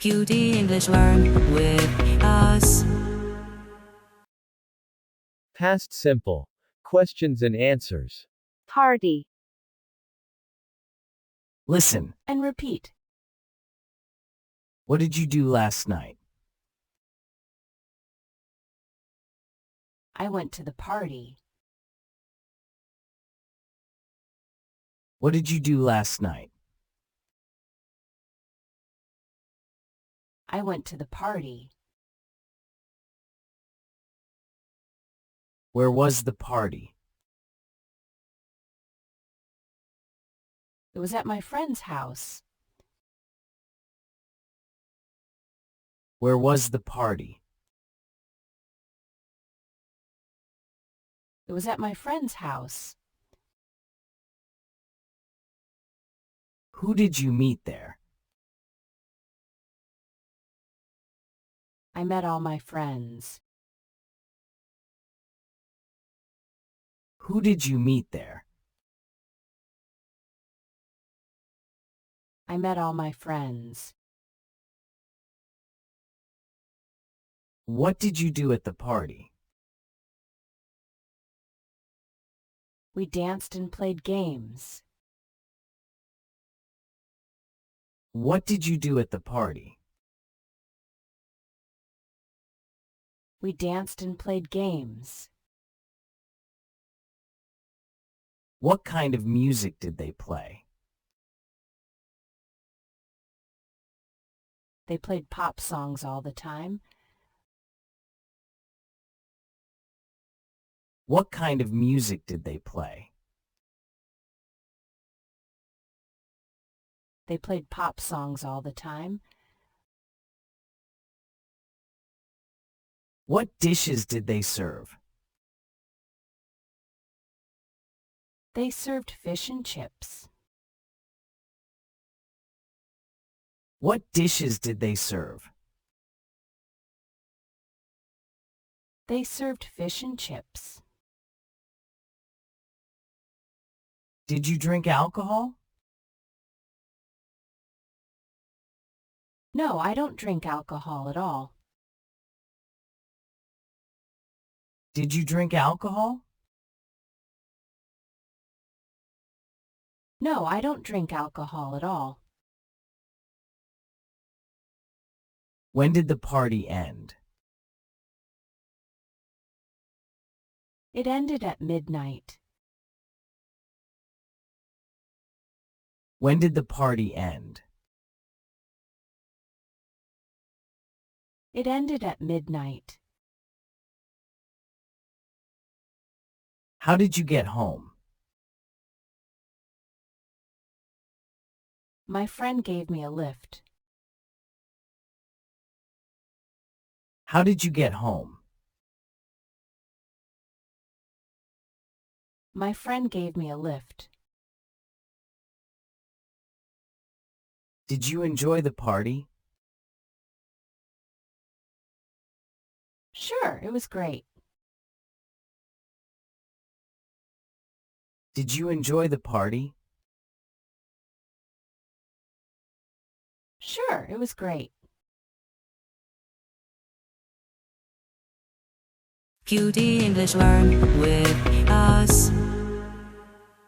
QD English Learn with us. Past simple. Questions and answers. Party. Listen, And repeat. what did you do last night? I went to the party. What did you do last night? I went to the party. Where was the party? It was at my friend's house. Where was the party? It was at my friend's house. Who did you meet there? I met all my friends. Who did you meet there? I met all my friends. What did you do at the party? We danced and played games. What did you do at the party? We danced and played games. What kind of music did they play? They played pop songs all the time. What kind of music did they play? They played pop songs all the time. What dishes did they serve? They served fish and chips. What dishes did they serve? They served fish and chips. Did you drink alcohol? No, I don't drink alcohol at all. Did you drink alcohol? No, I don't drink alcohol at all. When did the party end? It ended at midnight. When did the party end? It ended at midnight. How did you get home? My friend gave me a lift. How did you get home? My friend gave me a lift. Did you enjoy the party? Sure, it was great. Did you enjoy the party? Sure, it was great. QD English Learn with us.